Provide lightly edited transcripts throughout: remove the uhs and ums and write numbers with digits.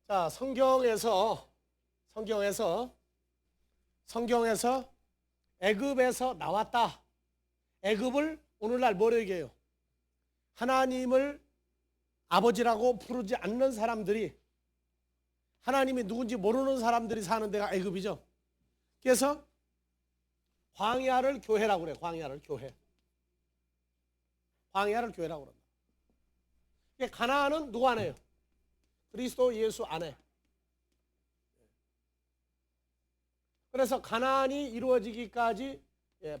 자, 성경에서 애굽에서 나왔다. 애굽을 오늘날 뭐라고 얘기해요? 하나님을 아버지라고 부르지 않는 사람들이, 하나님이 누군지 모르는 사람들이 사는 데가 애굽이죠. 그래서 광야를 교회라고 그래요. 광야를 교회라고 그런다. 가나안은 누구 안에요? 그리스도 예수 안에. 그래서 가나안이 이루어지기까지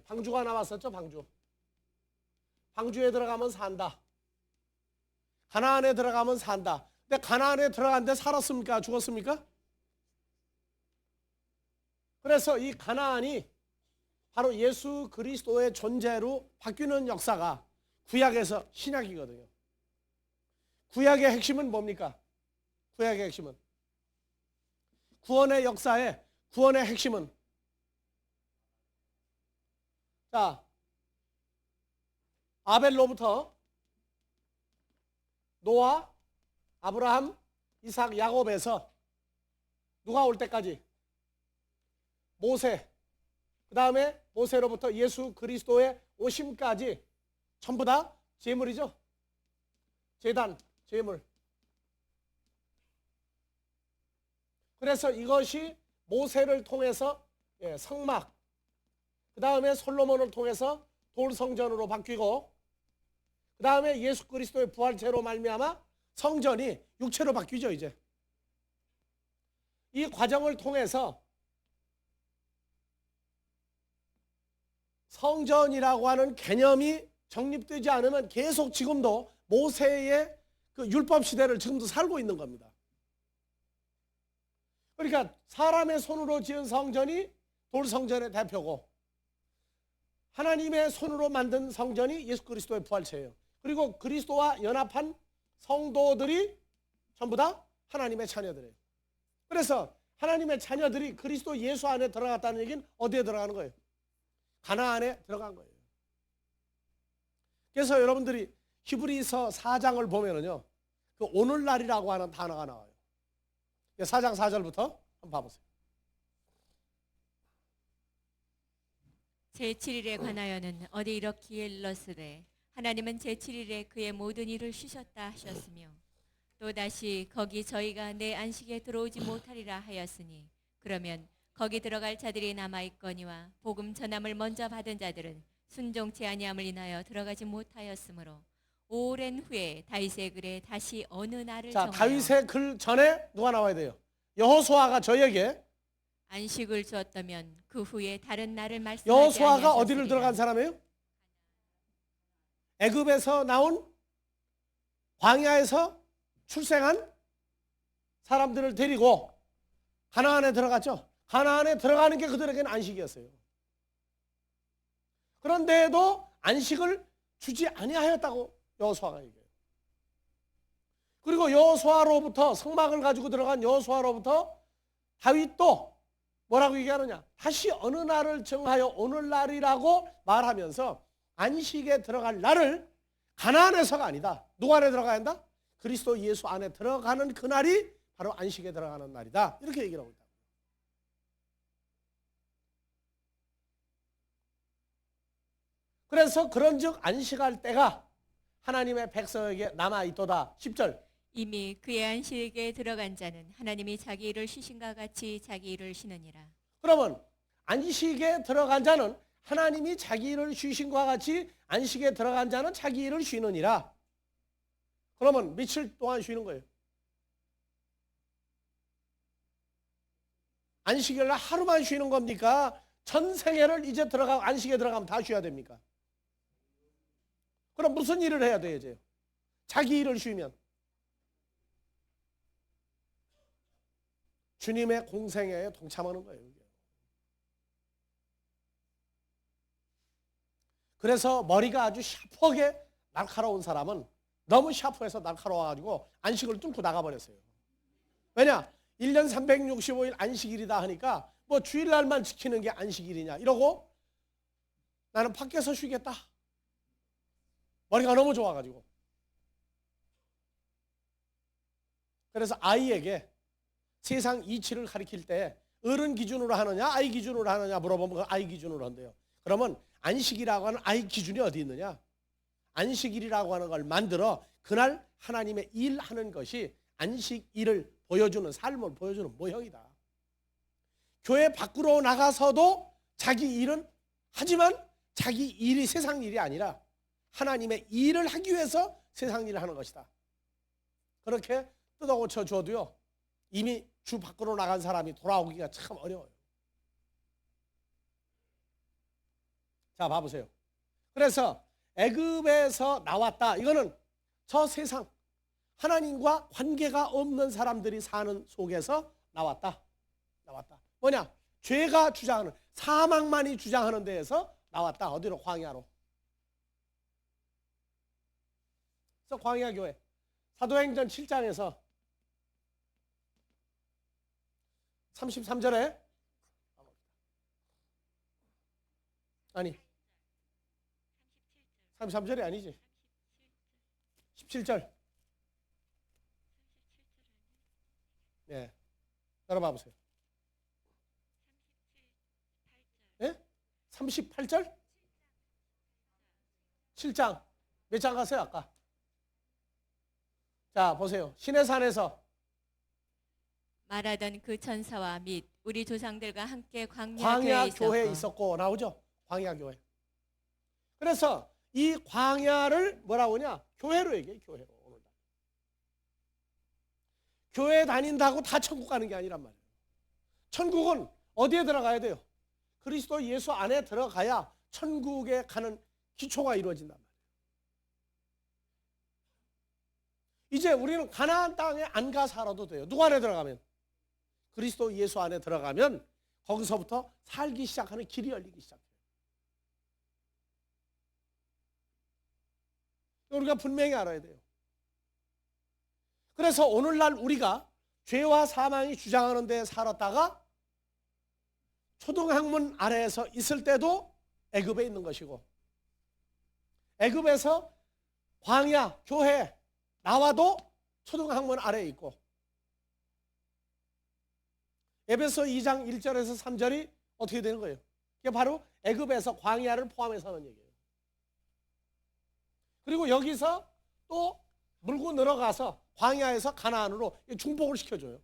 방주가 나왔었죠. 방주에 들어가면 산다. 가나안에 들어가면 산다. 근데 가나안에 들어갔는데 살았습니까? 죽었습니까? 그래서 이 가나안이 바로 예수 그리스도의 존재로 바뀌는 역사가 구약에서 신약이거든요. 구약의 핵심은 뭡니까? 구약의 핵심은, 구원의 역사의 구원의 핵심은, 자, 아벨로부터 노아, 아브라함, 이삭, 야곱에서 누가 올 때까지? 모세, 그 다음에 모세로부터 예수 그리스도의 오심까지 전부 다 제물이죠. 제단, 제물. 그래서 이것이 모세를 통해서 성막, 그 다음에 솔로몬을 통해서 돌성전으로 바뀌고, 그 다음에 예수 그리스도의 부활체로 말미암아 성전이 육체로 바뀌죠. 이제 이 과정을 통해서 성전이라고 하는 개념이 정립되지 않으면 계속 지금도 모세의 그 율법 시대를 지금도 살고 있는 겁니다. 그러니까 사람의 손으로 지은 성전이 돌성전의 대표고, 하나님의 손으로 만든 성전이 예수 그리스도의 부활체예요. 그리고 그리스도와 연합한 성도들이 전부 다 하나님의 자녀들이에요. 그래서 하나님의 자녀들이 그리스도 예수 안에 들어갔다는 얘기는 어디에 들어가는 거예요? 가나안에 들어간 거예요. 그래서 여러분들이 히브리서 4장을 보면은요, 그 오늘날이라고 하는 단어가 나와요. 4장 4절부터 한번 봐보세요. 제7일에 관하여는 어디 이렇게 일렀으되 하나님은 제7일에 그의 모든 일을 쉬셨다 하셨으며, 또다시 거기 저희가 내 안식에 들어오지 못하리라 하였으니, 그러면 거기 들어갈 자들이 남아있거니와 복음 전함을 먼저 받은 자들은 순종치 아니함을 인하여 들어가지 못하였으므로, 오랜 후에 다윗의 글에 다시 어느 날을 자, 정하여 다윗의 글 전에 누가 나와야 돼요? 여호수아가 저에게, 안식을 주었다면 그 후에 다른 날을 말씀하지 여호수아가 아니하셨으리라. 어디를 들어간 사람이에요? 애굽에서 나온, 광야에서 출생한 사람들을 데리고 가나안에 들어갔죠. 가나안에 들어가는 게 그들에게는 안식이었어요. 그런데도 안식을 주지 아니하였다고 여호수아가 얘기해요. 그리고 여호수아로부터, 성막을 가지고 들어간 여호수아로부터 다윗도 뭐라고 얘기하느냐? 다시 어느 날을 정하여 오늘날이라고 말하면서 안식에 들어갈 날을 가나안에서가 아니다. 누구 안에 들어가야 한다? 그리스도 예수 안에 들어가는 그날이 바로 안식에 들어가는 날이다. 이렇게 얘기를 하고 있다. 그래서 그런즉 안식할 때가 하나님의 백성에게 남아있도다. 10절. 이미 그의 안식에 들어간 자는 하나님이 자기 일을 쉬신과 같이 자기 일을 쉬느니라. 그러면 안식에 들어간 자는 하나님이 자기 일을 쉬신과 같이 안식에 들어간 자는 자기 일을 쉬느니라. 그러면 며칠 동안 쉬는 거예요? 안식일 날 하루만 쉬는 겁니까? 전생애를 이제 들어가고 안식에 들어가면 다 쉬어야 됩니까? 그럼 무슨 일을 해야 돼요, 이제? 자기 일을 쉬면 주님의 공생애에 동참하는 거예요. 그래서 머리가 아주 샤프하게 날카로운 사람은 너무 샤프해서 날카로워가지고 안식을 뚫고 나가버렸어요. 왜냐? 1년 365일 안식일이다 하니까 뭐 주일날만 지키는 게 안식일이냐 이러고 나는 밖에서 쉬겠다. 머리가 너무 좋아가지고. 그래서 아이에게 세상 이치를 가리킬 때 어른 기준으로 하느냐 아이 기준으로 하느냐 물어보면 아이 기준으로 한대요. 그러면 안식이라고 하는 아이 기준이 어디 있느냐? 안식일이라고 하는 걸 만들어 그날 하나님의 일하는 것이 안식일을 보여주는 삶을 보여주는 모형이다. 교회 밖으로 나가서도 자기 일은 하지만 자기 일이 세상 일이 아니라 하나님의 일을 하기 위해서 세상 일을 하는 것이다. 그렇게 뜯어고쳐 줘도요 이미 주 밖으로 나간 사람이 돌아오기가 참 어려워요. 자, 봐보세요. 그래서 애굽에서 나왔다. 이거는 저 세상 하나님과 관계가 없는 사람들이 사는 속에서 나왔다. 뭐냐? 죄가 주장하는, 사망만이 주장하는 데에서 나왔다. 어디로? 광야로. 그래서 광야 교회 사도행전 7장에서 33절에 아니 33절이 아니지 17절 네, 열어봐 보세요. 네? 38절? 7장 몇 장 가세요 아까? 자 보세요. 시내산에서 말하던 그 천사와 및 우리 조상들과 함께 광야 교회에 있었고 나오죠? 광야 교회. 그래서 이 광야를 뭐라고 하냐? 교회로 얘기해. 교회로. 오늘날. 교회 다닌다고 다 천국 가는 게 아니란 말이에요. 천국은 어디에 들어가야 돼요? 그리스도 예수 안에 들어가야 천국에 가는 기초가 이루어진단 말이에요. 이제 우리는 가나안 땅에 안 가 살아도 돼요. 누구 안에 들어가면? 그리스도 예수 안에 들어가면 거기서부터 살기 시작하는 길이 열리기 시작해요. 우리가 분명히 알아야 돼요. 그래서 오늘날 우리가 죄와 사망이 주장하는 데 살았다가 초등학문 아래에서 있을 때도 애굽에 있는 것이고 애굽에서 광야, 교회 나와도 초등학문 아래에 있고 에베소 2장 1절에서 3절이 어떻게 되는 거예요? 그게 바로 애굽에서 광야를 포함해서 하는 얘기예요. 그리고 여기서 또 물고 늘어가서 광야에서 가나안으로 중복을 시켜줘요.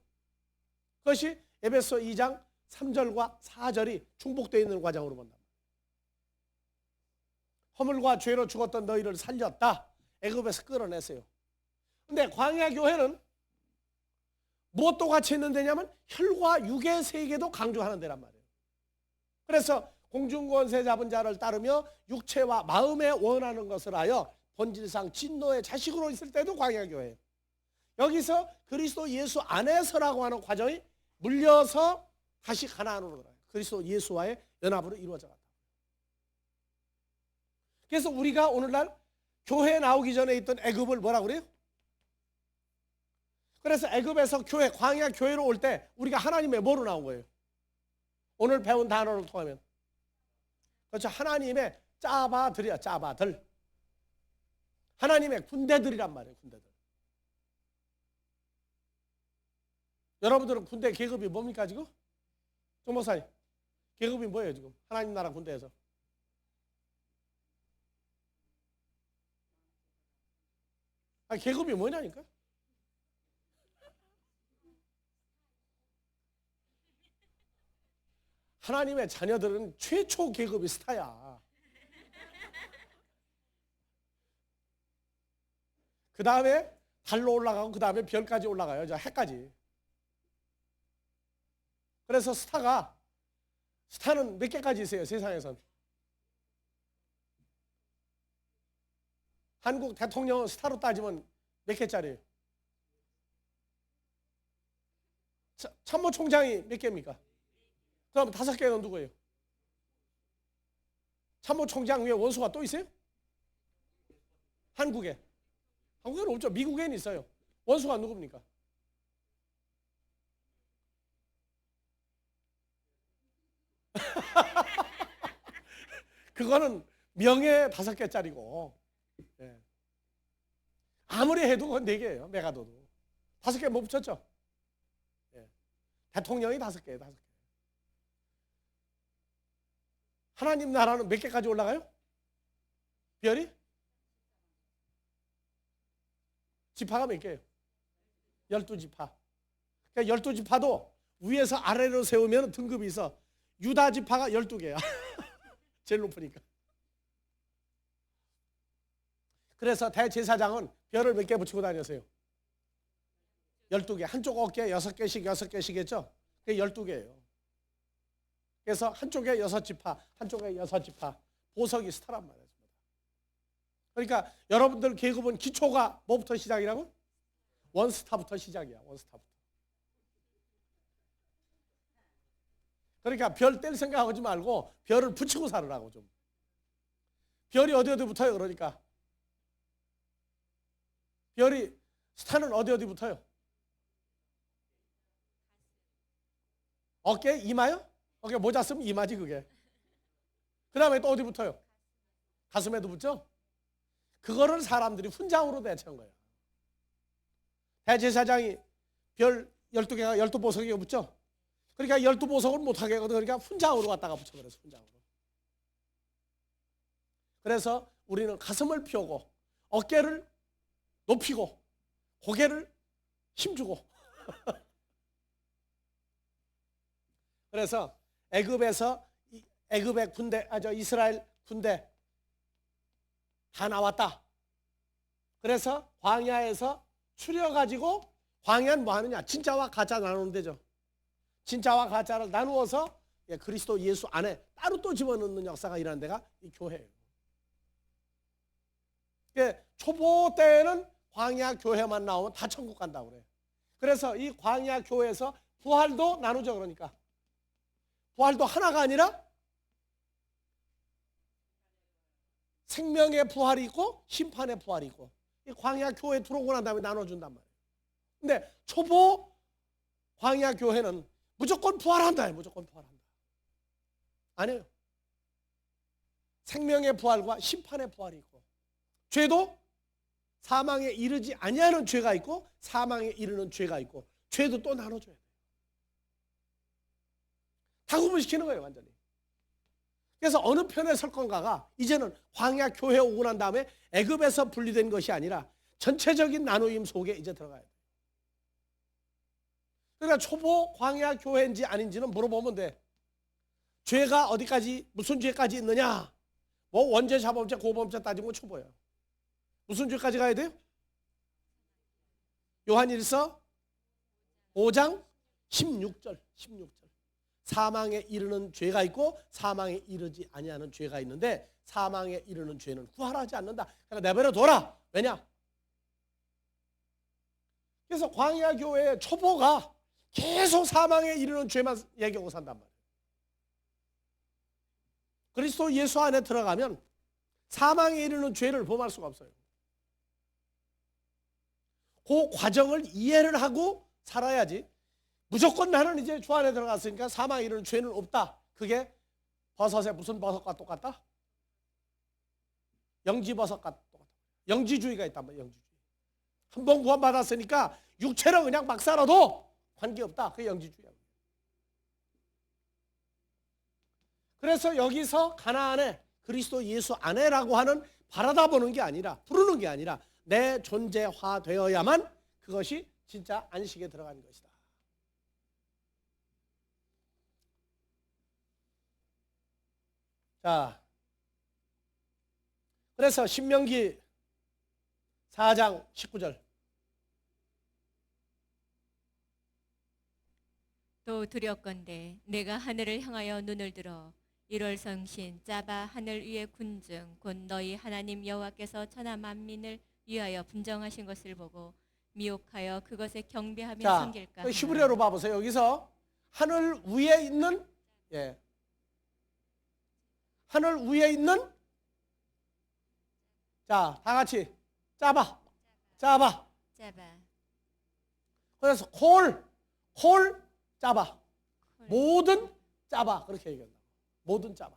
그것이 에베소 2장 3절과 4절이 중복되어 있는 과정으로 본다. 허물과 죄로 죽었던 너희를 살렸다. 애굽에서 끌어냈어요. 근데 광야 교회는 무엇도 같이 있는 데냐면 혈과 육의 세계도 강조하는 데란 말이에요. 그래서 공중권세 잡은 자를 따르며 육체와 마음에 원하는 것을 하여 본질상 진노의 자식으로 있을 때도 광야 교회예요. 여기서 그리스도 예수 안에서라고 하는 과정이 물려서 다시 가나안으로 들어가요. 그리스도 예수와의 연합으로 이루어져 갔다. 그래서 우리가 오늘날 교회에 나오기 전에 있던 애굽을 뭐라고 그래요? 그래서 애굽에서 교회, 광야 교회로 올 때 우리가 하나님의 뭐로 나온 거예요? 오늘 배운 단어를 통하면 그렇죠. 하나님의 짜바들이야. 짜바들. 하나님의 군대들이란 말이에요. 군대들. 여러분들은 군대 계급이 뭡니까 지금? 정 목사님 계급이 뭐예요 지금? 하나님 나라 군대에서. 아니 계급이 뭐냐니까? 하나님의 자녀들은 최초 계급이 스타야. 그 다음에 달로 올라가고 그 다음에 별까지 올라가요. 저 해까지. 그래서 스타는 몇 개까지 있어요 세상에선? 한국 대통령은 스타로 따지면 몇 개짜리예요? 참모총장이 몇 개입니까? 그럼 5개는 누구예요? 참모총장 위에 원수가 또 있어요? 한국에. 한국에는 없죠. 미국에는 있어요. 원수가 누굽니까? 그거는 명예 5개짜리고 예. 아무리 해도 그건 4개예요. 메가도도 5개 못 붙였죠. 예. 대통령이 5개예요. 5개. 하나님 나라는 몇 개까지 올라가요? 별이? 지파가 몇 개예요? 12지파. 그러니까 12지파도 위에서 아래로 세우면 등급이 있어. 유다 지파가 12개야. 제일 높으니까. 그래서 대제사장은 별을 몇 개 붙이고 다녔어요? 12개. 한쪽 어깨에 6개씩 6개씩 했죠? 그게 12개예요. 그래서 한쪽에 6지파, 한쪽에 6지파. 보석이 스타란 말이에요. 그러니까 여러분들 계급은 기초가 뭐부터 시작이라고? 원스타부터 시작이야. 원스타부터. 그러니까 별 뗄 생각하지 말고 별을 붙이고 살으라고 좀. 별이 어디 붙어요? 그러니까 별이 스타는 어디 붙어요? 어깨, 이마요? 어깨 모자 쓰면 이마지 그게. 그 다음에 또 어디 붙어요? 가슴에도 붙죠? 그거를 사람들이 훈장으로 대체한 거예요. 대제사장이 별 12개가 12보석이 붙죠? 그러니까 12보석을 못하게 하거든. 그러니까 훈장으로 갖다가 붙여버렸어. 훈장으로. 그래서 우리는 가슴을 펴고 어깨를 높이고 고개를 힘주고 그래서 애굽의 군대, 이스라엘 군대 다 나왔다. 그래서 광야에서 추려가지고 광야는 뭐 하느냐? 진짜와 가짜 나누는 데죠. 진짜와 가짜를 나누어서 그리스도 예수 안에 따로 또 집어넣는 역사가 일하는 데가 이 교회예요. 초보 때는 광야 교회만 나오면 다 천국 간다고 그래요. 그래서 이 광야 교회에서 부활도 나누죠. 그러니까 부활도 하나가 아니라 생명의 부활이 있고 심판의 부활이 있고 이 광야 교회 들어오고 난 다음에 나눠준단 말이에요. 근데 초보 광야 교회는 무조건 부활한다. 무조건 부활한다. 아니에요. 생명의 부활과 심판의 부활이 있고 죄도 사망에 이르지 아니하는 죄가 있고 사망에 이르는 죄가 있고 죄도 또 나눠줘야 돼요. 다 구분시키는 거예요. 완전히. 그래서 어느 편에 설 건가가 이제는 광야 교회에 오고 난 다음에 애굽에서 분리된 것이 아니라 전체적인 나누임 속에 이제 들어가야 돼요. 그러니까 초보 광야 교회인지 아닌지는 물어보면 돼. 죄가 어디까지 무슨 죄까지 있느냐? 뭐 원죄, 자범죄, 고범죄 따지면 초보예요. 무슨 죄까지 가야 돼요? 요한일서 5장 16절. 사망에 이르는 죄가 있고 사망에 이르지 아니하는 죄가 있는데 사망에 이르는 죄는 구하지 않는다. 그러니까 내버려 둬라. 왜냐? 그래서 광야 교회의 초보가 계속 사망에 이르는 죄만 얘기하고 산단 말이에요. 그리스도 예수 안에 들어가면 사망에 이르는 죄를 범할 수가 없어요. 그 과정을 이해를 하고 살아야지 무조건 나는 이제 주 안에 들어갔으니까 사망에 이르는 죄는 없다. 그게 버섯에 무슨 버섯과 똑같다? 영지버섯과 똑같다. 영지주의가 있단 말이에요. 영지주의. 한 번 구원받았으니까 육체로 그냥 막 살아도 관계없다. 그게 영지주의야. 그래서 여기서 가나안에 그리스도 예수 안에라고 하는 바라다 보는 게 아니라 부르는 게 아니라 내 존재화되어야만 그것이 진짜 안식에 들어가는 것이다. 자, 그래서 신명기 4장 19절 또 두렵건대 내가 하늘을 향하여 눈을 들어 1월 성신 짜바 하늘 위의 군중 곧 너희 하나님 여호와께서 천하 만민을 위하여 분정하신 것을 보고 미혹하여 그것에 경배하며 자, 섬길까. 히브리어로 봐보세요. 여기서 하늘 위에 있는 하늘 위에 있는 자, 다 같이 짜바. 그래서 콜 짜바. 모든 짜바 그렇게 얘기한다. 모든 짜바.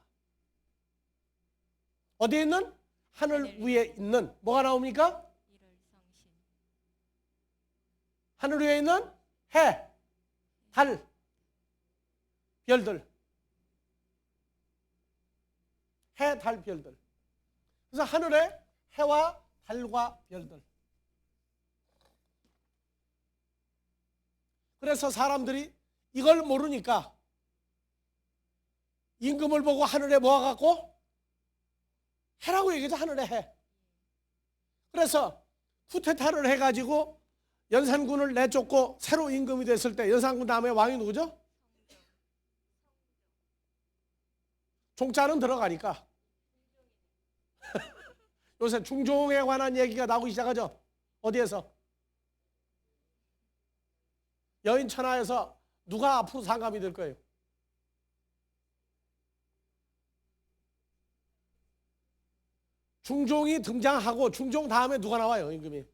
어디에 있는? 하늘 위에 있는 뭐가 나옵니까? 1월 성신. 하늘 위에 있는 해, 달, 별들. 해, 달, 별들. 그래서 하늘에 해와 달과 별들. 그래서 사람들이 이걸 모르니까 임금을 보고 하늘에 모아갖고 해라고 얘기하죠. 하늘에 해. 그래서 쿠데타를 해가지고 연산군을 내쫓고 새로 임금이 됐을 때 연산군 다음에 왕이 누구죠? 종자는 들어가니까 요새 중종에 관한 얘기가 나오기 시작하죠. 어디에서? 여인천하에서 누가 앞으로 상감이 될 거예요? 중종이 등장하고 중종 다음에 누가 나와요? 임금이.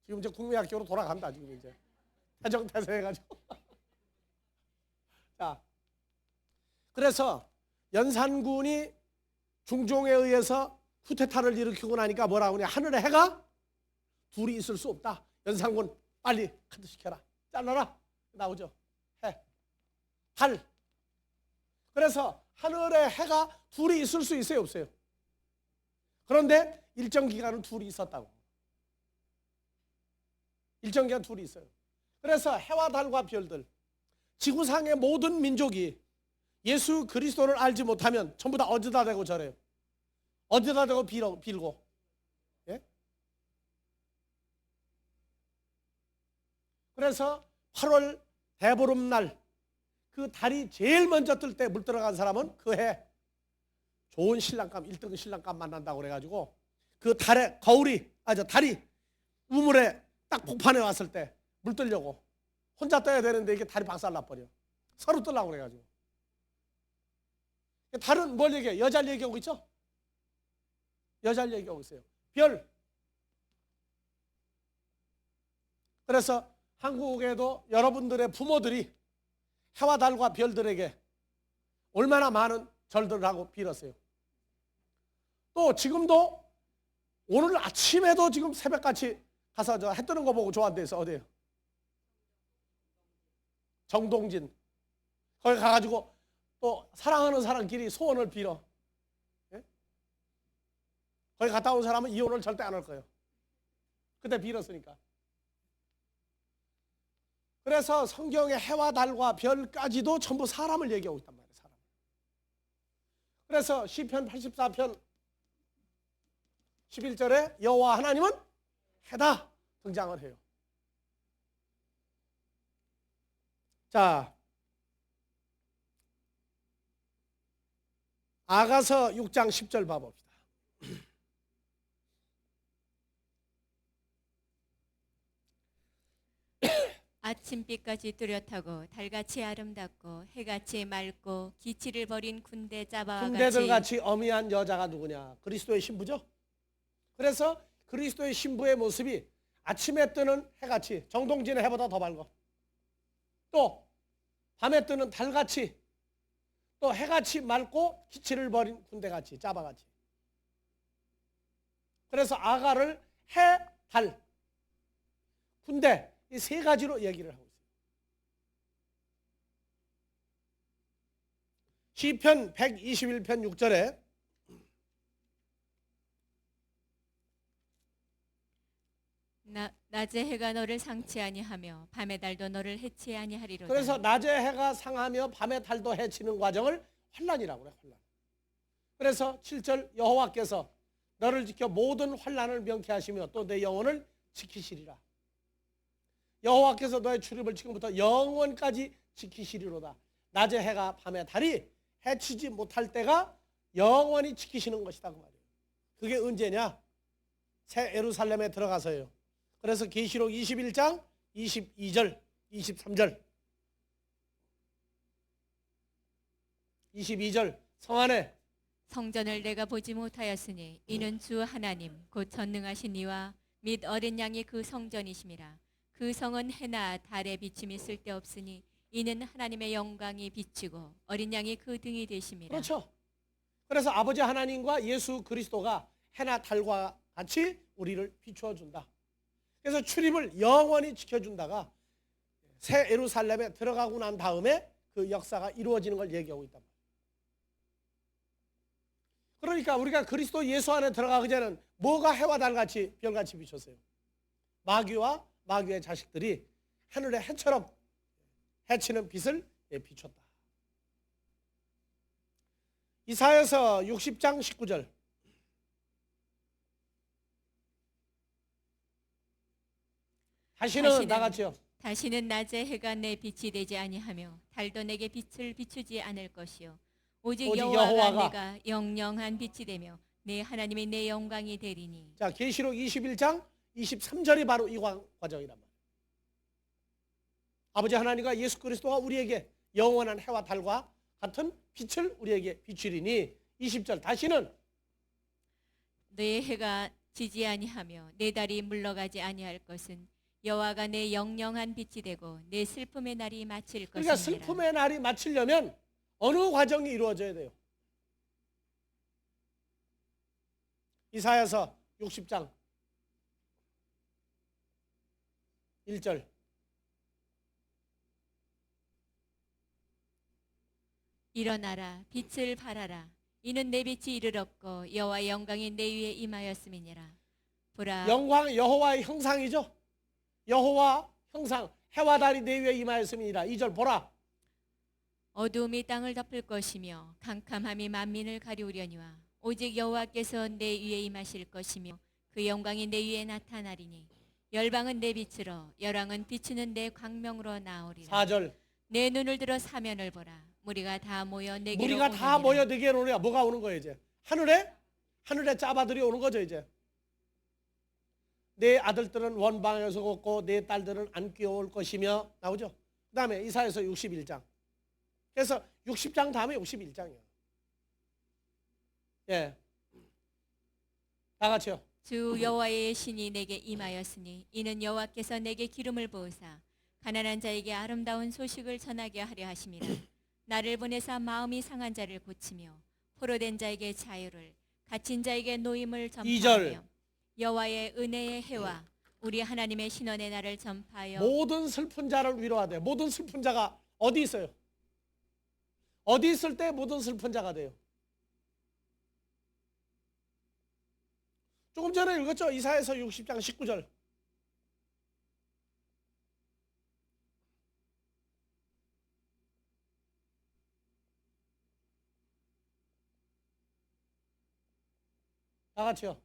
지금 이제 국민학교로 돌아간다. 지금 이제 태정태세해가지고. 자, 그래서 연산군이 중종에 의해서 쿠데타를 일으키고 나니까 뭐라고 하냐? 하늘에 해가 둘이 있을 수 없다. 연산군 빨리 카드시켜라. 잘라라. 나오죠. 해. 달. 그래서 하늘에 해가 둘이 있을 수 있어요? 없어요? 그런데 일정 기간은 둘이 있었다고. 일정 기간 둘이 있어요. 그래서 해와 달과 별들, 지구상의 모든 민족이 예수 그리스도를 알지 못하면 전부 다 어디다 대고 절해요? 어디다 대고 빌고? 예? 그래서 8월 대보름날 그 달이 제일 먼저 뜰 때 물 들어간 사람은 그 해 좋은 신랑감, 1등 신랑감 만난다고 그래가지고 그 달에 달이 우물에 딱 폭판에 왔을 때 물 뜨려고 혼자 떠야 되는데 이게 달이 박살나버려. 서로 뜨려고 그래가지고. 달은 뭘 얘기해? 여자를 얘기하고 있죠? 여자를 얘기하고 있어요. 별. 그래서 한국에도 여러분들의 부모들이 해와 달과 별들에게 얼마나 많은 절들을 하고 빌었어요. 또 지금도 오늘 아침에도 지금 새벽같이 가서 저 해 뜨는 거 보고 좋아한대서 어디에요? 정동진. 거기 가가지고 또 사랑하는 사람끼리 소원을 빌어. 예? 거기 갔다 온 사람은 이혼을 절대 안 할 거예요. 그때 빌었으니까. 그래서 성경의 해와 달과 별까지도 전부 사람을 얘기하고 있단 말이에요. 사람. 그래서 시편 84편 11절에 여호와 하나님은 해다 등장을 해요. 자, 아가서 6장 10절 봐봅시다. 아침빛까지 뚜렷하고 달같이 아름답고 해같이 맑고 기치를 버린 군대 짜바와 군대들 같이 같이 어미한 여자가 누구냐? 그리스도의 신부죠. 그래서 그리스도의 신부의 모습이 아침에 뜨는 해같이, 정동진의 해보다 더 밝고, 또 밤에 뜨는 달같이, 또 해같이 맑고 기치를 버린 군대같이, 짜바같이. 그래서 아가를 해, 달, 군대 이 세 가지로 얘기를 하고 있어요. 시편 121편 6절에 낮에 해가 너를 상치 아니하며 밤의 달도 너를 해치 아니하리로다. 그래서 낮에 해가 상하며 밤에 달도 해치는 과정을 환난이라고 그래. 환난. 그래서 7절 여호와께서 너를 지켜 모든 환난을 명케 하시며 또 내 영혼을 지키시리라. 여호와께서 너의 출입을 지금부터 영원까지 지키시리로다. 낮에 해가 밤에 달이 해치지 못할 때가 영원히 지키시는 것이다 그 말이에요. 그게 언제냐? 새 예루살렘에 들어가서요. 그래서 계시록 21장 22절 23절 22절 성 안에 성전을 내가 보지 못하였으니 이는 주 하나님 곧 전능하신 이와 및 어린 양이 그 성전이심이라. 그 성은 해나 달의 비침이 쓸데없으니 이는 하나님의 영광이 비치고 어린 양이 그 등이 되심이라. 그렇죠. 그래서 아버지 하나님과 예수 그리스도가 해나 달과 같이 우리를 비추어 준다. 그래서 출입을 영원히 지켜준다가 새 예루살렘에 들어가고 난 다음에 그 역사가 이루어지는 걸 얘기하고 있단 말이에요. 그러니까 우리가 그리스도 예수 안에 들어가기 전에는 뭐가 해와 달같이 별같이 비쳤어요? 마귀와 마귀의 자식들이 하늘의 해처럼 해치는 빛을 비췄다. 이사야서 60장 19절. 다시는 나같이요. 다시는 낮에 해가 내 빛이 되지 아니하며 달도 내게 빛을 비추지 않을 것이요 오직 여호와가 내가 영영한 빛이 되며 내 하나님이 내 영광이 되리니. 자, 계시록 21장 23절이 바로 이 과정이란 말이에요. 아버지 하나님과 예수 그리스도가 우리에게 영원한 해와 달과 같은 빛을 우리에게 비추리니. 20절 다시는 내 해가 지지 아니하며 내 달이 물러가지 아니할 것은 여호와가 내 영영한 빛이 되고 내 슬픔의 날이 마칠 것이니라. 그러니까 슬픔의 날이 마치려면 어느 과정이 이루어져야 돼요? 이사야서 60장 1절. 일어나라 빛을 발하라 이는 내 빛이 이르렀고 여호와의 영광이 내 위에 임하였음이니라. 보라 영광 여호와의 형상이죠. 여호와 형상 해와 달이 내 위에 임하였음이니라. 2절 보라. 어두움이 땅을 덮을 것이며 캄캄함이 만민을 가리우려니와 오직 여호와께서 내 위에 임하실 것이며 그 영광이 내 위에 나타나리니. 열방은 내 빛으로 열왕은 비추는 내 광명으로 나오리라. 4절. 내 눈을 들어 사면을 보라 무리가 다 모여 내게로 무리가 다 오느니라. 모여 내게로 오느냐. 뭐가 오는 거예요 이제? 하늘에 짜바들이 오는 거죠 이제. 내 아들들은 원방에서 걷고 내 딸들은 안 끼어올 것이며 나오죠. 그 다음에 이사야서 61장. 그래서 60장 다음에 61장이에요. 예, 다 같이요. 주 여호와의 신이 내게 임하였으니 이는 여호와께서 내게 기름을 부으사 가난한 자에게 아름다운 소식을 전하게 하려 하심이라. 나를 보내사 마음이 상한 자를 고치며 포로된 자에게 자유를 갇힌 자에게 노임을 전파하며 여호와의 은혜의 해와 우리 하나님의 신원의 날을 전파하여 모든 슬픈 자를 위로하되. 모든 슬픈 자가 어디 있어요? 어디 있을 때 모든 슬픈 자가 돼요? 조금 전에 읽었죠? 이사야서 60장 19절. 다 같이요.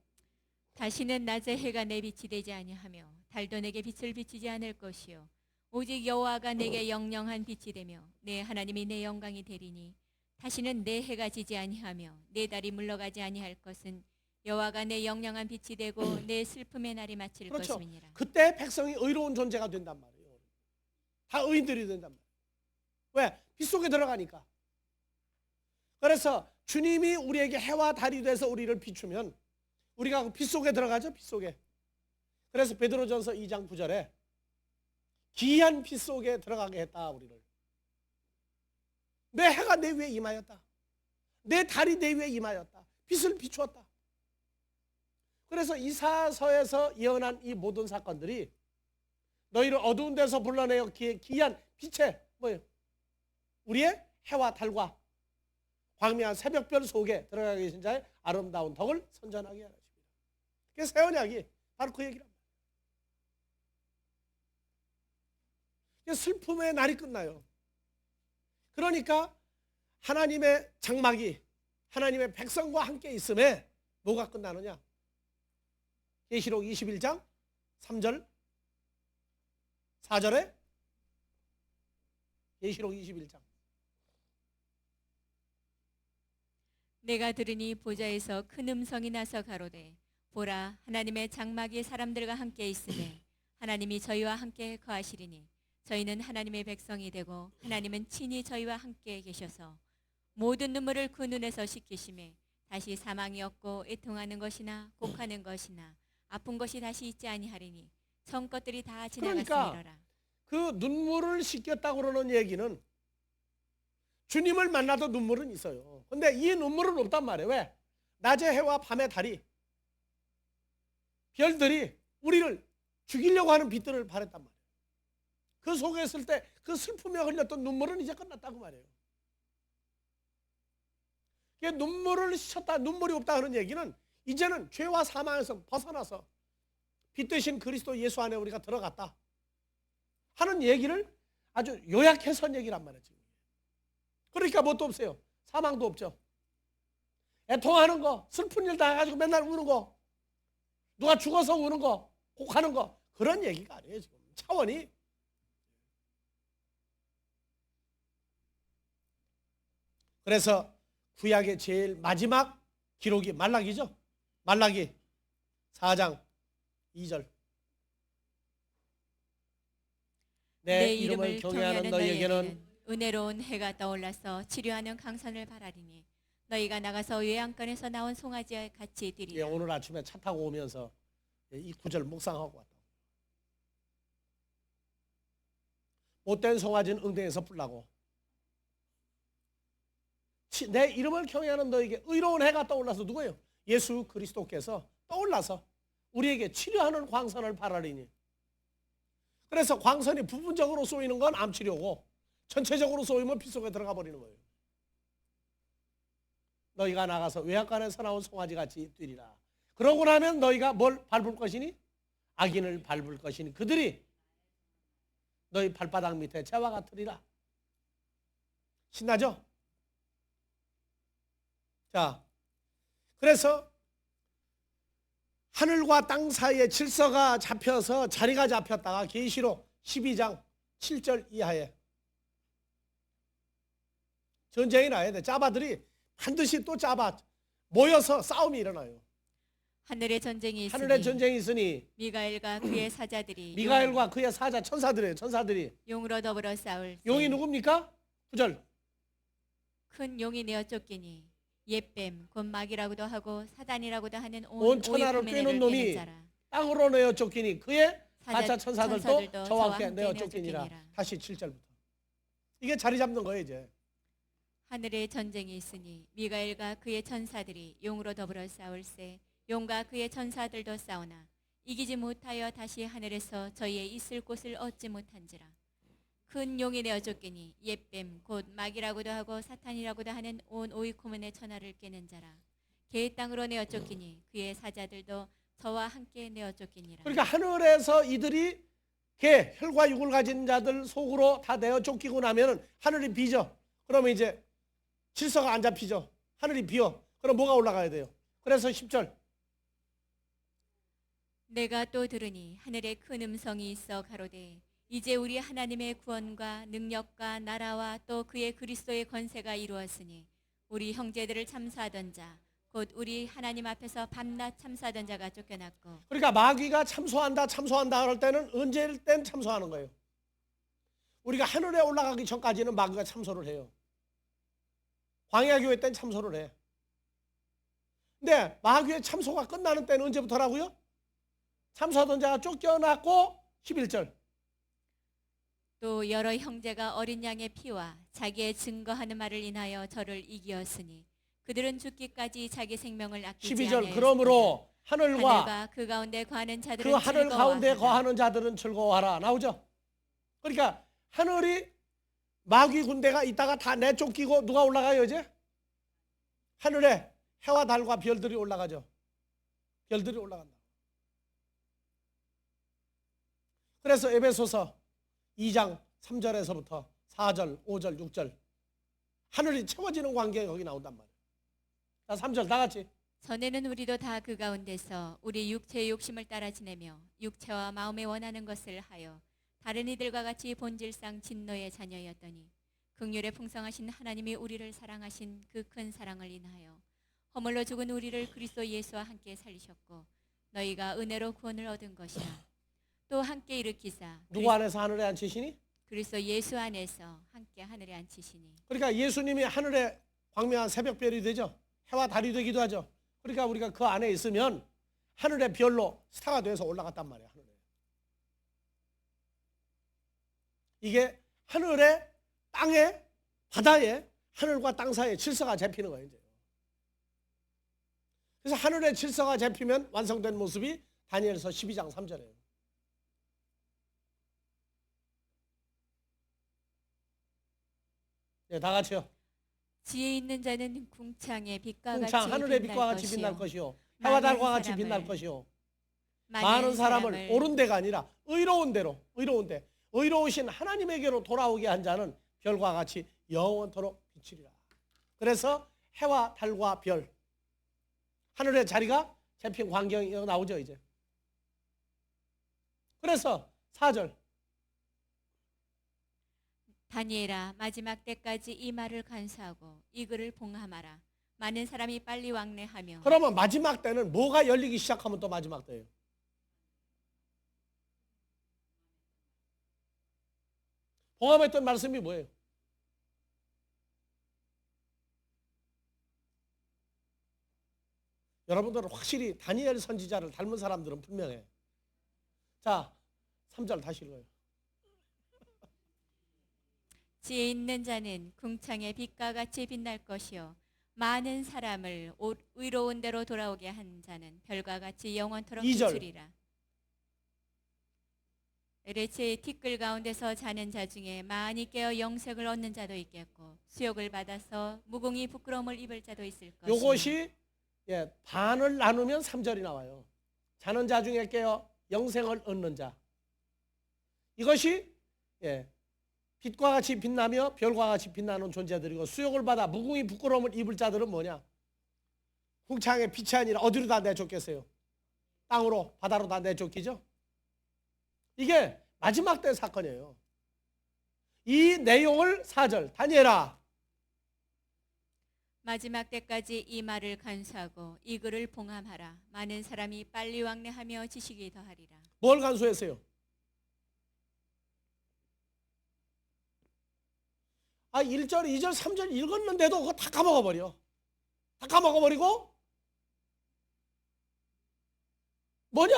다시는 낮에 해가 내 빛이 되지 아니하며 달도 내게 빛을 비추지 않을 것이요 오직 여호와가 내게 영영한 빛이 되며 내 하나님이 내 영광이 되리니. 다시는 내 해가 지지 아니하며 내 달이 물러가지 아니할 것은 여호와가 내 영영한 빛이 되고 내 슬픔의 날이 마칠 그렇죠. 것임이니라. 그때 백성이 의로운 존재가 된단 말이에요. 다 의인들이 된단 말이에요. 왜? 빛 속에 들어가니까. 그래서 주님이 우리에게 해와 달이 돼서 우리를 비추면 우리가 그 빛 속에 들어가죠. 빛 속에. 그래서 베드로전서 2장 9절에 기이한 빛 속에 들어가게 했다 우리를. 내 해가 내 위에 임하였다. 내 달이 내 위에 임하였다. 빛을 비추었다. 그래서 이사서에서 예언한 이 모든 사건들이 너희를 어두운 데서 불러내어 기이한 빛의 뭐예요? 우리의 해와 달과 광명한 새벽별 속에 들어가 계신 자의 아름다운 덕을 선전하게 하라. 그래서 새 언약이 바로 그 얘기란 말이에요. 슬픔의 날이 끝나요. 그러니까 하나님의 장막이 하나님의 백성과 함께 있음에 뭐가 끝나느냐? 계시록 21장 3절 4절에 계시록 21장. 내가 들으니 보좌에서 큰 음성이 나서 가로되 보라 하나님의 장막이 사람들과 함께 있으매 하나님이 저희와 함께 거하시리니 저희는 하나님의 백성이 되고 하나님은 친히 저희와 함께 계셔서 모든 눈물을 그 눈에서 씻기심에 다시 사망이 없고 애통하는 것이나 곡하는 것이나 아픈 것이 다시 있지 아니하리니 전 것들이 다 지나갔음이로라. 그러니까 그 눈물을 씻겼다고 그러는 얘기는 주님을 만나도 눈물은 있어요. 근데 이 눈물은 없단 말이에요. 왜? 낮의 해와 밤의 달이 별들이 우리를 죽이려고 하는 빛들을 발했단 말이에요. 그 속에 있을 때 그 슬픔에 흘렸던 눈물은 이제 끝났다고 말이에요. 눈물을 씻었다, 눈물이 없다 하는 얘기는 이제는 죄와 사망에서 벗어나서 빛 되신 그리스도 예수 안에 우리가 들어갔다 하는 얘기를 아주 요약해서 한 얘기란 말이에요. 지금. 그러니까 뭣도 없어요. 사망도 없죠. 애통하는 거, 슬픈 일 당해가지고 맨날 우는 거, 누가 죽어서 우는 거, 곡하는 거, 그런 얘기가 아니에요. 지금 차원이. 그래서 구약의 제일 마지막 기록이 말라기죠. 말라기 4장 2절. 내 이름을 경외하는 너희에게는 은혜로운 해가 떠올라서 치료하는 강산을 바라리니 너희가 나가서 외양간에서 나온 송아지와 같이 뛰리라. 오늘 아침에 차 타고 오면서 이 구절 묵상하고 왔다. 못된 송아지는 응대에서 뿔나고 내 이름을 경외하는 너에게 의로운 해가 떠올라서 누구예요? 예수 그리스도께서 떠올라서 우리에게 치료하는 광선을 바라리니. 그래서 광선이 부분적으로 쏘이는 건 암치료고 전체적으로 쏘이면 피 속에 들어가 버리는 거예요. 너희가 나가서 외양간에서 나온 송아지같이 뛰리라. 그러고 나면 너희가 뭘 밟을 것이니? 악인을 밟을 것이니 그들이 너희 발바닥 밑에 재와 같으리라. 신나죠? 자, 그래서 하늘과 땅 사이에 질서가 잡혀서 자리가 잡혔다가 계시록 12장 7절 이하에 전쟁이 나야 돼. 짜바들이 반드시 또 짜바 모여서 싸움이 일어나요. 하늘의 전쟁이 있으니 미가엘과 그의 사자들이 미가엘과 그의 사자 천사들이에요. 천사들이 용으로 더불어 싸울 용이 누굽니까? 9절. 큰 용이 내어 쫓기니 옛뱀 곧 마귀라고도 하고 사단이라고도 하는 온 천하를 꿰는 놈이 땅으로 내어 쫓기니 그의 가짜 천사들도 저와 함께 내어 쫓기니라. 다시 7절부터. 이게 자리 잡는 거예요. 이제 하늘에 전쟁이 있으니 미가엘과 그의 천사들이 용으로 더불어 싸울세 용과 그의 천사들도 싸우나 이기지 못하여 다시 하늘에서 저희의 있을 곳을 얻지 못한지라. 큰 용이 내어 쫓기니 옛뱀 곧 마귀라고도 하고 사탄이라고도 하는 온 오이코문의 천하를 깨는 자라. 개의 땅으로 내어 쫓기니 그의 사자들도 저와 함께 내어 쫓기니라. 그러니까 하늘에서 이들이 개, 혈과 육을 가진 자들 속으로 다 내어 쫓기고 나면은 하늘이 비죠. 그러면 이제 질서가 안 잡히죠. 하늘이 비어. 그럼 뭐가 올라가야 돼요? 그래서 10절. 내가 또 들으니 하늘에 큰 음성이 있어 가로되 이제 우리 하나님의 구원과 능력과 나라와 또 그의 그리스도의 권세가 이루었으니 우리 형제들을 참수하던 자 곧 우리 하나님 앞에서 밤낮 참수하던 자가 쫓겨났고. 그러니까 마귀가 참소한다 할 때는 언제일 땐 참소하는 거예요. 우리가 하늘에 올라가기 전까지는 마귀가 참소를 해요. 광야교회 땐 참소를 해. 근데 마귀의 참소가 끝나는 때는 언제부터라고요? 참소하던 자가 쫓겨났고 11절. 또 여러 형제가 어린 양의 피와 자기의 증거하는 말을 인하여 저를 이기었으니 그들은 죽기까지 자기 생명을 아끼지 12절. 그러므로 하늘과 그 가운데 거하는 자들은 그 하늘 가운데 거하는 자들은 즐거워하라. 나오죠? 그러니까 하늘이 마귀 군대가 있다가 다 내쫓기고 누가 올라가요 이제? 하늘에 해와 달과 별들이 올라가죠. 별들이 올라간다. 그래서 에베소서 2장 3절에서부터 4절, 5절, 6절 하늘이 채워지는 관계가 거기 나온단 말이에요. 자, 3절 다 같이. 전에는 우리도 다 그 가운데서 우리 육체의 욕심을 따라 지내며 육체와 마음에 원하는 것을 하여 다른 이들과 같이 본질상 진노의 자녀였더니 긍휼에 풍성하신 하나님이 우리를 사랑하신 그 큰 사랑을 인하여 허물로 죽은 우리를 그리스도 예수와 함께 살리셨고 너희가 은혜로 구원을 얻은 것이라. 또 함께 일으키사 누구 안에서 하늘에 앉히시니? 그리스도 예수 안에서 함께 하늘에 앉히시니. 그러니까 예수님이 하늘에 광명한 새벽별이 되죠. 해와 달이 되기도 하죠. 그러니까 우리가 그 안에 있으면 하늘의 별로 스타가 돼서 올라갔단 말이에요. 하늘에. 이게 하늘에 땅에 바다에 하늘과 땅 사이에 질서가 잡히는 거예요. 이제. 그래서 하늘에 질서가 잡히면 완성된 모습이 다니엘서 12장 3절이에요. 네, 다 같이요. 지혜 있는 자는 궁창의 빛과 같이 궁창 하늘의 빛과 같이 빛날 것이요 해와 달과 같이 빛날 것이요 많은 사람을 옳은 데가 아니라 의로운 데로 의로우신 하나님에게로 돌아오게 한 자는 별과 같이 영원토록 비치리라. 그래서 해와 달과 별 하늘의 자리가 잡힌 광경이 나오죠 이제. 그래서 4절 다니엘아 마지막 때까지 이 말을 간수하고 이 글을 봉함하라. 많은 사람이 빨리 왕래하며. 그러면 마지막 때는 뭐가 열리기 시작하면 또 마지막 때예요. 봉함했던 말씀이 뭐예요? 여러분들은 확실히 다니엘 선지자를 닮은 사람들은 분명해. 자, 3절 다시 읽어요. 지혜 있는 자는 궁창의 빛과 같이 빛날 것이요 많은 사람을 의로운 대로 돌아오게 한 자는 별과 같이 영원토록 2절. 비추리라. 레체의 티끌 가운데서 자는 자 중에 많이 깨어 영생을 얻는 자도 있겠고 수욕을 받아서 무궁히 부끄러움을 입을 자도 있을 것이요. 요것이 반을 나누면 3절이 나와요. 자는 자 중에 깨어 영생을 얻는 자. 이것이 빛과 같이 빛나며 별과 같이 빛나는 존재들이고 수욕을 받아 무궁히 부끄러움을 입을 자들은 뭐냐? 궁창의 빛이 아니라 어디로 다 내쫓겠어요? 땅으로 바다로 다 내쫓기죠. 이게 마지막 때 사건이에요. 이 내용을 4절 다니엘아 마지막 때까지 이 말을 간수하고 이 글을 봉함하라. 많은 사람이 빨리 왕래하며 지식이 더하리라. 뭘 간수했어요? 1절, 2절, 3절 읽었는데도 그거 다 까먹어버려. 다 까먹어버리고 뭐냐?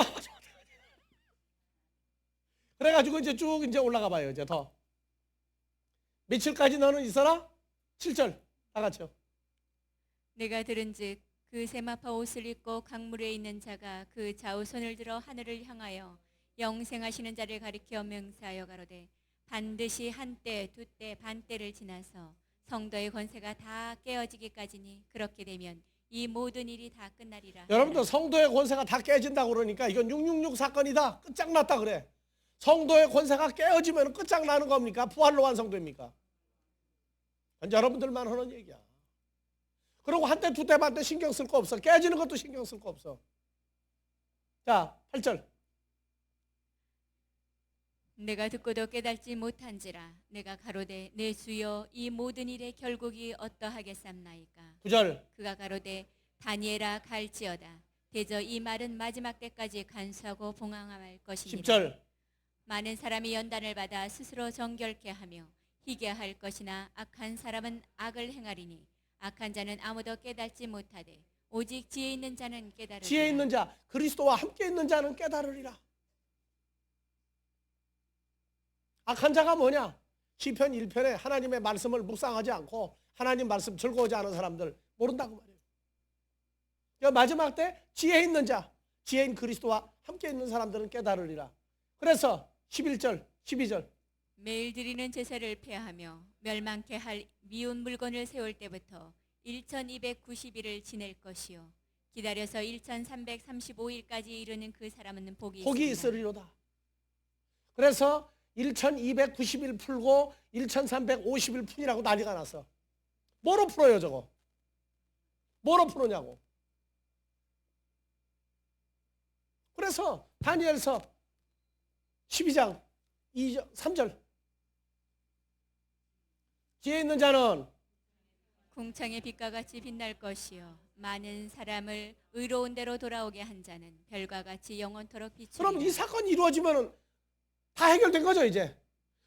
그래가지고 이제 쭉 이제 올라가 봐요. 이제 더. 며칠까지 너는 있어라? 7절 다 같이요. 내가 들은즉 그 세마파 옷을 입고 강물에 있는 자가 그 좌우손을 들어 하늘을 향하여 영생하시는 자를 가리켜 명사하여 가로되 반드시 한때 두때 반때를 지나서 성도의 권세가 다 깨어지기까지니 그렇게 되면 이 모든 일이 다 끝나리라. 여러분들 성도의 권세가 다 깨진다고 그러니까 이건 666 사건이다. 끝장났다 그래. 성도의 권세가 깨어지면 끝장나는 겁니까? 부활로 완성됩니까? 여러분들만 하는 얘기야. 그리고 한때 두때 반때 신경 쓸 거 없어. 깨지는 것도 신경 쓸 거 없어. 자 8절 내가 듣고도 깨닫지 못한지라 내가 가로되 내 주여 이 모든 일의 결국이 어떠하겠삼나이까. 9절 그가 가로되 다니엘아 갈지어다. 대저 이 말은 마지막 때까지 간수하고 봉황할 것이니라. 10절 많은 사람이 연단을 받아 스스로 정결케 하며 희게 할 것이나 악한 사람은 악을 행하리니 악한 자는 아무도 깨닫지 못하되 오직 지혜 있는 자는 깨달으리라. 지혜 있는 자 그리스도와 함께 있는 자는 깨달으리라. 악한 자가 뭐냐? 시편 1편에 하나님의 말씀을 묵상하지 않고 하나님 말씀 즐거워하지 않은 사람들 모른다고 말이에요. 마지막 때 지혜 있는 자, 지혜인 그리스도와 함께 있는 사람들은 깨달으리라. 그래서 11절, 12절 매일 드리는 제사를 폐하며 멸망케 할 미운 물건을 세울 때부터 1290일을 지낼 것이요 기다려서 1335일까지 이르는 그 사람은 복이 있으리로다. 그래서 1290일 풀고 1350일 풀이라고 난리가 났어. 뭐로 풀어요 저거? 뭐로 풀었냐고. 그래서 다니엘서 12장 2절, 3절 지혜 있는 자는 궁창의 빛과 같이 빛날 것이요 많은 사람을 의로운 대로 돌아오게 한 자는 별과 같이 영원토록 비추리라. 그럼 이 사건이 이루어지면 다 해결된 거죠 이제.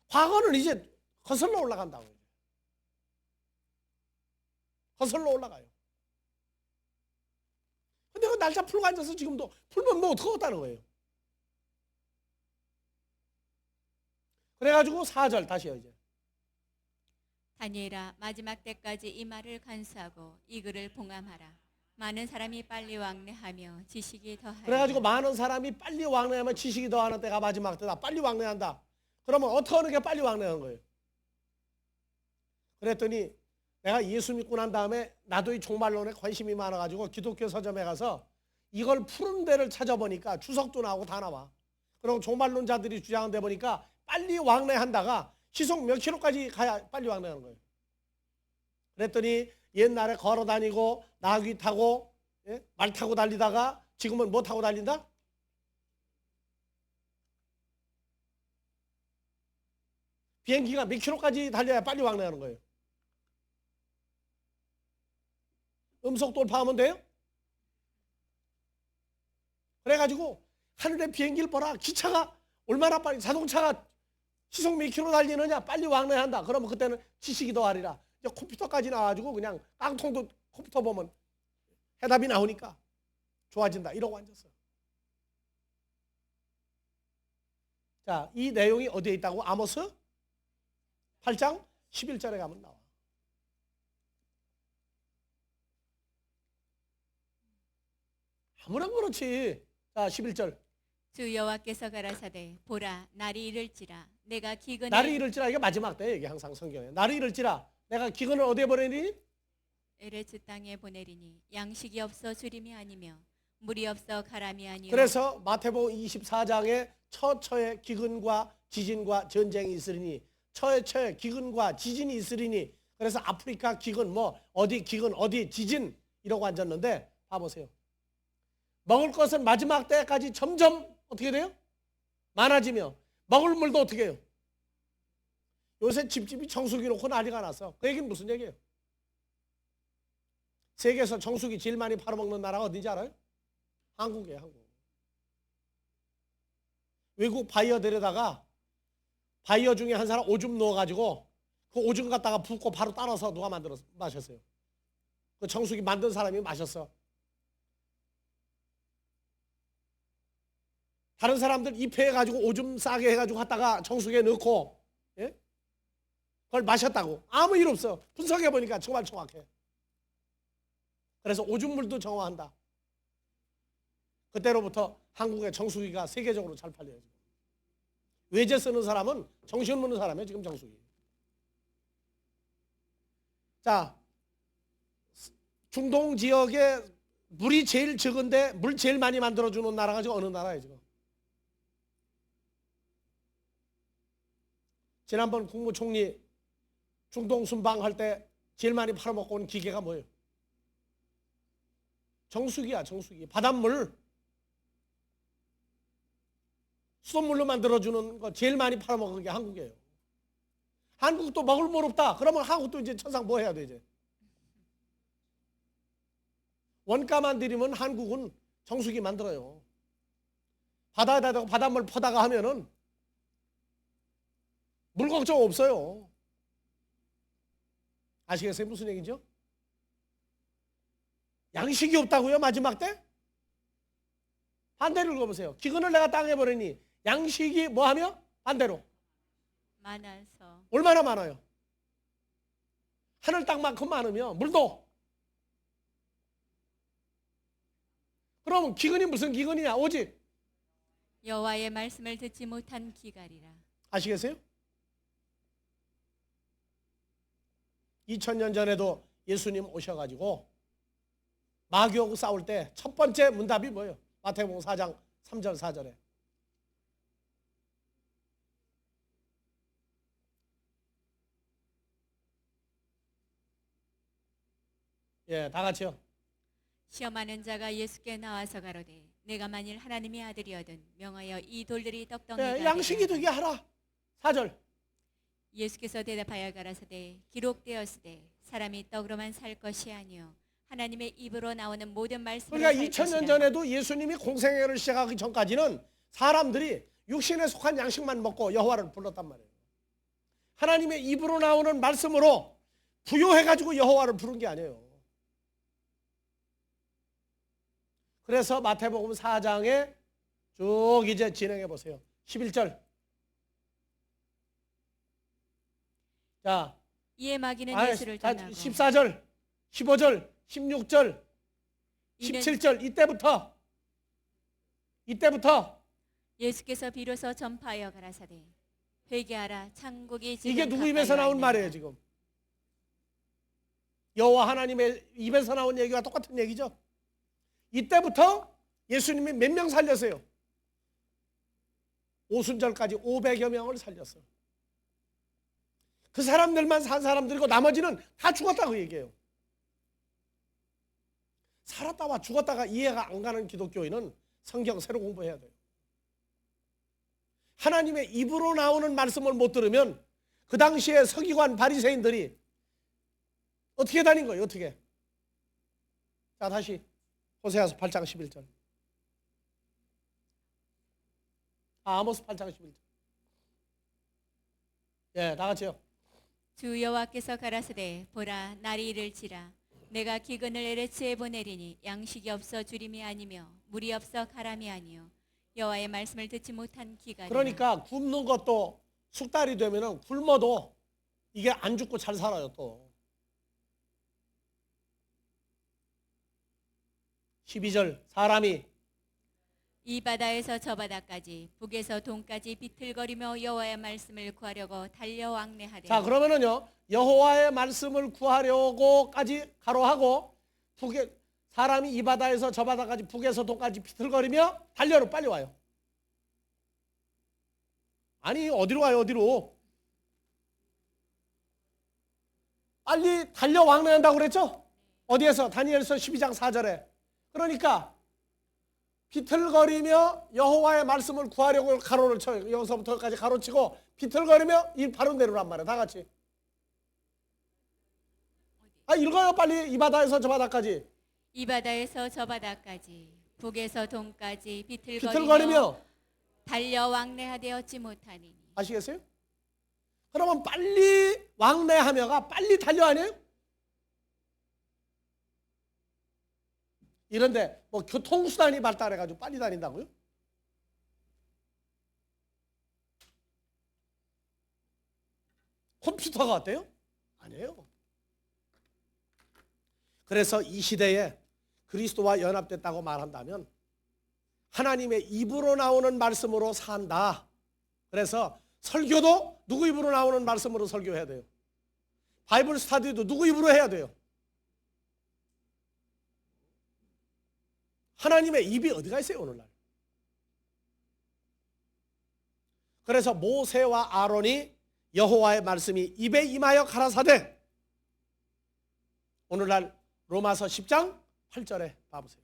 과거는 이제 거슬러 올라간다고. 거슬러 올라가요. 근데 그 날짜 풀고 앉아서 지금도 풀면 뭐 어떡하겠다는 거예요. 그래가지고 4절 다시요 이제. 다니엘아 마지막 때까지 이 말을 간수하고 이 글을 봉함하라. 많은 사람이 빨리 왕래하며 지식이 더하리라. 그래가지고 많은 사람이 빨리 왕래하면 지식이 더하는 때가 마지막 때다. 빨리 왕래한다. 그러면 어떻게 하는 게 빨리 왕래하는 거예요? 그랬더니 내가 예수 믿고 난 다음에 나도 이 종말론에 관심이 많아가지고 기독교 서점에 가서 이걸 푸는 데를 찾아보니까 주석도 나오고 다 나와. 그럼 종말론자들이 주장한 데 보니까 빨리 왕래한다가 시속 몇 킬로까지 가야 빨리 왕래하는 거예요. 그랬더니 옛날에 걸어 다니고 나귀 타고 말 타고 달리다가 지금은 뭐 타고 달린다? 비행기가 몇 킬로까지 달려야 빨리 왕래하는 거예요. 음속 돌파하면 돼요? 그래가지고 하늘에 비행기를 보라. 기차가 얼마나 빨리, 자동차가 시속 몇 킬로 달리느냐, 빨리 왕래한다. 그러면 그때는 지식이 더하리라. 이제 컴퓨터까지 나와가지고 그냥 깡통도 컴퓨터 보면 해답이 나오니까 좋아진다. 이러고 앉았어요. 자, 이 내용이 어디에 있다고? 아모스 8장 11절에 가면 나와. 아무런 그렇지. 자, 11절. 주 여호와께서 가라사대 보라 날이 이를지라 내가 기근을 날이 이를지라. 이게 마지막 때 얘기 항상 성경에. 날이 이를지라 내가 기근을 어디에 보내니? 에레츠 땅에 보내리니 양식이 없어 주림이 아니며 물이 없어 가람이 아니요. 그래서 마태복음 24장에 처처에 기근과 지진과 전쟁이 있으리니 처에 기근과 지진이 있으리니 그래서 아프리카 기근 뭐 어디 기근 어디 지진 이러고 앉았는데 봐보세요. 먹을 것은 마지막 때까지 점점 어떻게 돼요? 많아지며 먹을 물도 어떻게 해요? 요새 집집이 정수기 놓고 난리가 났어. 그 얘기는 무슨 얘기예요? 세계에서 정수기 제일 많이 팔아먹는 나라가 어딘지 알아요? 한국이에요. 한국. 외국 바이어 데려다가 바이어 중에 한 사람 오줌 넣어가지고 그 오줌 갖다가 붓고 바로 따라서 누가 만들어서 마셨어요. 그 정수기 만든 사람이 마셨어. 다른 사람들 입회해가지고 오줌 싸게 해가지고 갖다가 정수기에 넣고 그걸 마셨다고. 아무 일 없어. 분석해보니까 정말 정확해. 그래서 오줌물도 정화한다. 그때로부터 한국의 정수기가 세계적으로 잘 팔려요. 외제 쓰는 사람은 정신없는 사람이에요. 지금 정수기. 자, 중동 지역에 물이 제일 적은데 물 제일 많이 만들어주는 나라가 지금 어느 나라예요 지금? 지난번 국무총리 중동 순방할 때 제일 많이 팔아먹고 온 기계가 뭐예요? 정수기야. 정수기. 바닷물 수돗물로 만들어주는 거 제일 많이 팔아먹은 게 한국이에요. 한국도 먹을 물 없다. 그러면 한국도 이제 천상 뭐 해야 돼 이제? 원가만 들이면 한국은 정수기 만들어요. 바다에다가 바닷물 퍼다가 하면은 물 걱정 없어요. 아시겠어요? 무슨 얘기죠? 양식이 없다고요? 마지막 때? 반대로 읽어보세요. 기근을 내가 땅에 보내니 양식이 뭐하며? 반대로 많아서. 얼마나 많아요? 하늘 땅만큼 많으며 물도. 그러면 기근이 무슨 기근이냐? 오직 여호와의 말씀을 듣지 못한 기갈이라. 아시겠어요? 2000년 전에도 예수님 오셔가지고 마귀하고 싸울 때 첫 번째 문답이 뭐예요? 마태복음 4장 3절 4절에 예, 다 같이요. 시험하는 자가 예수께 나와서 가로되 내가 만일 하나님의 아들이거든 명하여 이 돌들이 예, 떡덩이가 양식이 되게 하라. 4절 예수께서 대답하여 가라사대 기록되었으되 사람이 떡으로만 살 것이 아니요 하나님의 입으로 나오는 모든 말씀으로 그러니까 살 2000년 것이라. 전에도 예수님이 공생애를 시작하기 전까지는 사람들이 육신에 속한 양식만 먹고 여호와를 불렀단 말이에요. 하나님의 입으로 나오는 말씀으로 부요해가지고 여호와를 부른 게 아니에요. 그래서 마태복음 4장에 쭉 이제 진행해 보세요. 11절. 자, 이에 마귀는 예수를 자, 전하고 14절, 15절, 16절, 이는 17절 이때부터 예수께서 비로소 전파하여 가라사대 회개하라 천국이 지금 이게 누구 입에서 가까이 나온 왔느니라. 말이에요 지금? 여호와 하나님의 입에서 나온 얘기와 똑같은 얘기죠. 이때부터 예수님이 몇 명 살렸어요? 오순절까지 500여 명을 살렸어요. 그 사람들만 산 사람들이고 나머지는 다 죽었다고 얘기해요. 살았다와 죽었다가 이해가 안 가는 기독교인은 성경 새로 공부해야 돼요. 하나님의 입으로 나오는 말씀을 못 들으면 그 당시에 서기관 바리새인들이 어떻게 다닌 거예요? 어떻게? 자, 다시 호세아서 8장 11절. 아모스 8장 11절. 예, 다 같이요. 주 여호와께서 가라사대 보라 날이 이를지라 내가 기근을 에레츠에 보내리니 양식이 없어 주림이 아니며 물이 없어 가람이 아니요 여호와의 말씀을 듣지 못한 기간이라. 그러니까 굶는 것도 숙달이 되면은 굶어도 이게 안 죽고 잘 살아요. 또 12절 사람이 이 바다에서 저 바다까지 북에서 동까지 비틀거리며 여호와의 말씀을 구하려고 달려 왕래하되. 자, 그러면은요 여호와의 말씀을 구하려고까지 가로하고 북에 사람이 이 바다에서 저 바다까지 북에서 동까지 비틀거리며 달려로 빨리 와요. 아니 어디로 가요? 어디로? 빨리 달려 왕래한다고 그랬죠? 어디에서? 다니엘서 12장 4절에. 그러니까 비틀거리며 여호와의 말씀을 구하려고 가로를 쳐요. 여기서부터 여기까지 가로치고 비틀거리며 이 바로 내려란 말이에요. 다 같이. 아, 읽어요 빨리. 이 바다에서 저 바다까지. 이 바다에서 저 바다까지 북에서 동까지 비틀거리며 달려 왕래하되 얻지 못하니니. 아시겠어요? 그러면 빨리 왕래하며가 빨리 달려 아니에요? 이런데 뭐 교통수단이 발달해가지고 빨리 다닌다고요? 컴퓨터가 어때요? 아니에요. 그래서 이 시대에 그리스도와 연합됐다고 말한다면 하나님의 입으로 나오는 말씀으로 산다. 그래서 설교도 누구 입으로 나오는 말씀으로 설교해야 돼요. 바이블 스터디도 누구 입으로 해야 돼요. 하나님의 입이 어디가 있어요 오늘날. 그래서 모세와 아론이 여호와의 말씀이 입에 임하여 가라사대. 오늘날 로마서 10장 8절에 봐보세요.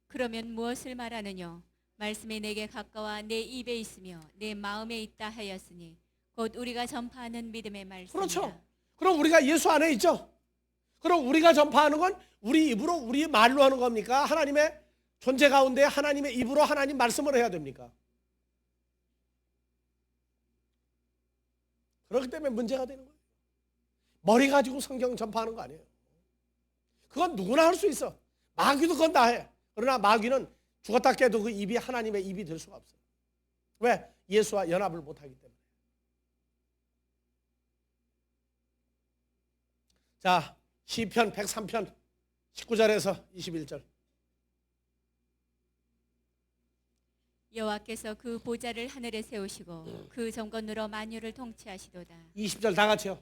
그러면 무엇을 말하느냐? 말씀이 내게 가까워 내 입에 있으며 내 마음에 있다 하였으니 곧 우리가 전파하는 믿음의 말씀이라. 그렇죠. 그럼 우리가 예수 안에 있죠. 그럼 우리가 전파하는 건 우리 입으로 우리 말로 하는 겁니까? 하나님의 존재 가운데 하나님의 입으로 하나님 말씀을 해야 됩니까? 그렇기 때문에 문제가 되는 거예요. 머리 가지고 성경 전파하는 거 아니에요. 그건 누구나 할 수 있어. 마귀도 그건 다 해. 그러나 마귀는 죽었다 깨도 그 입이 하나님의 입이 될 수가 없어요. 왜? 예수와 연합을 못하기 때문에. 자, 시편 103편 19절에서 21절. 여호와께서 그 보좌를 하늘에 세우시고 그 정권으로 만유를 통치하시도다. 20절 다 같이요.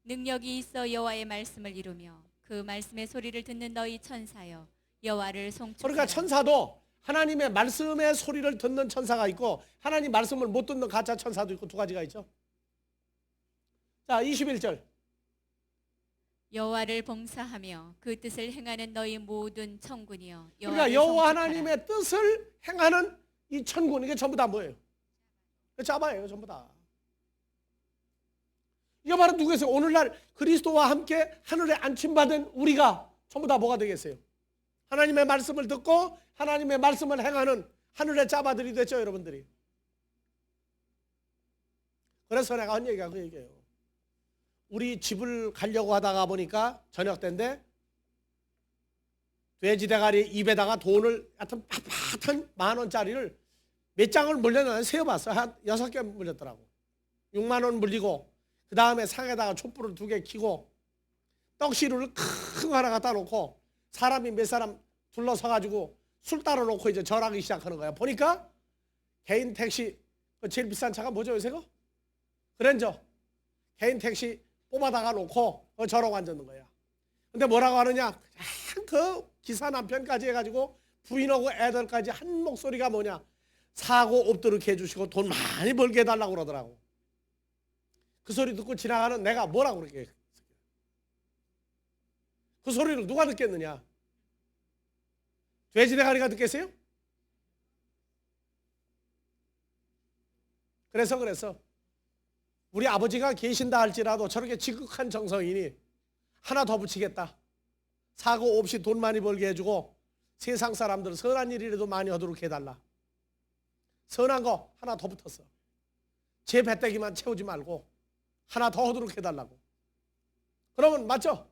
능력이 있어 여호와의 말씀을 이루며 그 말씀의 소리를 듣는 너희 천사여 여호와를 송축하라. 그러니까 천사도 하나님의 말씀의 소리를 듣는 천사가 있고 하나님 말씀을 못 듣는 가짜 천사도 있고 두 가지가 있죠. 자, 21절. 여호와를 봉사하며 그 뜻을 행하는 너희 모든 천군이여. 그러니까 여호와 하나님의 뜻을 행하는 이 천군, 이게 전부 다 뭐예요? 자바예요, 전부 다. 이게 바로 누구겠어요? 오늘날 그리스도와 함께 하늘에 안침받은 우리가 전부 다 뭐가 되겠어요? 하나님의 말씀을 듣고 하나님의 말씀을 행하는 하늘의 자바들이 됐죠, 여러분들이. 그래서 내가 한 얘기가 그 얘기예요. 우리 집을 가려고 하다가 보니까 저녁 때인데 돼지 대가리 입에다가 돈을 하여튼 빳빳한 10,000원짜리를 몇 장을 물렸나 세어봤어. 한 6개 물렸더라고. 6만 원 물리고 그 다음에 상에다가 촛불을 2개 켜고 떡시루를 큰 거 하나 갖다 놓고 사람이 몇 사람 둘러서가지고 술 따라 놓고 이제 절하기 시작하는 거야. 보니까 개인 택시, 제일 비싼 차가 뭐죠 요새 거? 그랜저. 개인 택시 뽑아다가 놓고 저러고 앉았는 거야. 근데 뭐라고 하느냐? 그 기사 남편까지 해가지고 부인하고 애들까지 한 목소리가 뭐냐? 사고 없도록 해주시고 돈 많이 벌게 해달라고 그러더라고. 그 소리 듣고 지나가는 내가 뭐라고 그렇게. 그 소리를 누가 듣겠느냐? 돼지 대가리가 듣겠어요? 그래서 우리 아버지가 계신다 할지라도 저렇게 지극한 정성이니 하나 더 붙이겠다. 사고 없이 돈 많이 벌게 해주고 세상 사람들 선한 일이라도 많이 하도록 해달라. 선한 거 하나 더 붙었어. 제 배때기만 채우지 말고 하나 더 하도록 해달라고. 그러면 맞죠?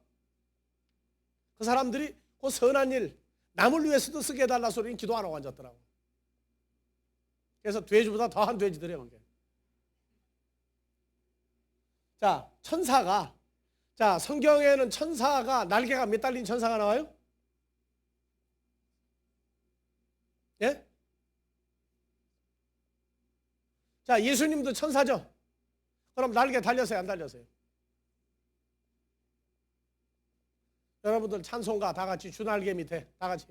그 사람들이 그 선한 일 남을 위해서도 쓰게 해달라 소리는 기도 안 하고 앉았더라고. 그래서 돼지보다 더한 돼지들이에요. 그게. 자, 천사가, 자, 성경에는 천사가 날개가 몇 달린 천사가 나와요? 예? 자, 예수님도 천사죠? 그럼 날개 달렸어요, 안 달렸어요? 여러분들 찬송가 다 같이 주 날개 밑에 다 같이.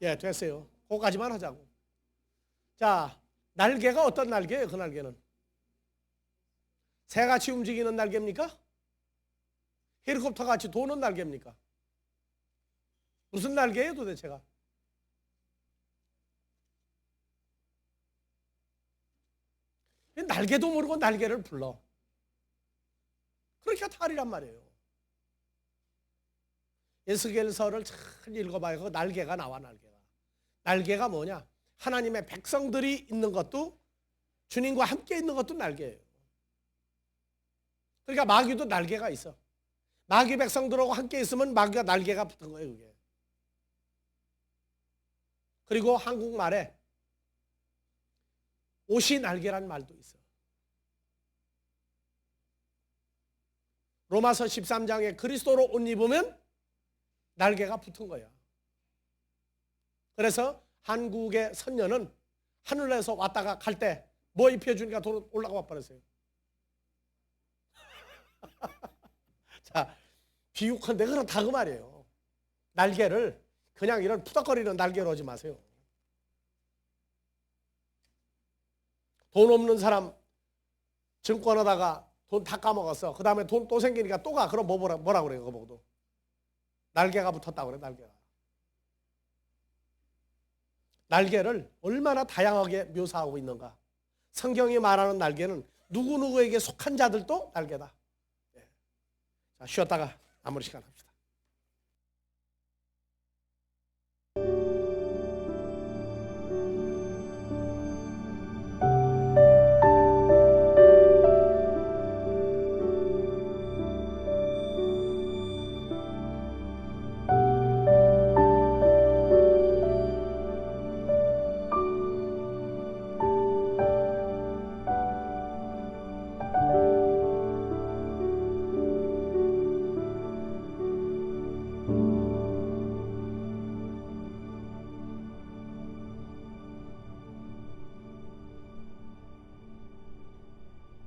예, 됐어요. 그거까지만 하자고. 자, 날개가 어떤 날개예요? 그 날개는 새같이 움직이는 날개입니까? 헬리콥터 같이 도는 날개입니까? 무슨 날개예요 도대체가? 날개도 모르고 날개를 불러. 그렇게 탈이란 말이에요. 에스겔서를 잘 읽어봐요. 그 날개가 나와. 날개가 뭐냐? 하나님의 백성들이 있는 것도 주님과 함께 있는 것도 날개예요. 그러니까 마귀도 날개가 있어. 마귀 백성들하고 함께 있으면 마귀가 날개가 붙은 거예요. 그게. 그리고 한국말에 옷이 날개란 말도 있어. 로마서 13장에 그리스도로 옷 입으면 날개가 붙은 거야. 그래서 한국의 선녀는 하늘에서 왔다가 갈 때 뭐 입혀주니까 올라가 버렸어요. 자, 비유컨대 그렇다 그 말이에요. 날개를 그냥 이런 푸덕거리는 날개로 하지 마세요. 돈 없는 사람 증권하다가 돈 다 까먹었어. 그 다음에 돈 또 생기니까 또 가. 그럼 뭐라 그래요? 그거 보고도 날개가 붙었다고 그래. 날개를 얼마나 다양하게 묘사하고 있는가. 성경이 말하는 날개는 누구누구에게 속한 자들도 날개다. 자, 쉬었다가 마무리 시간 합시다.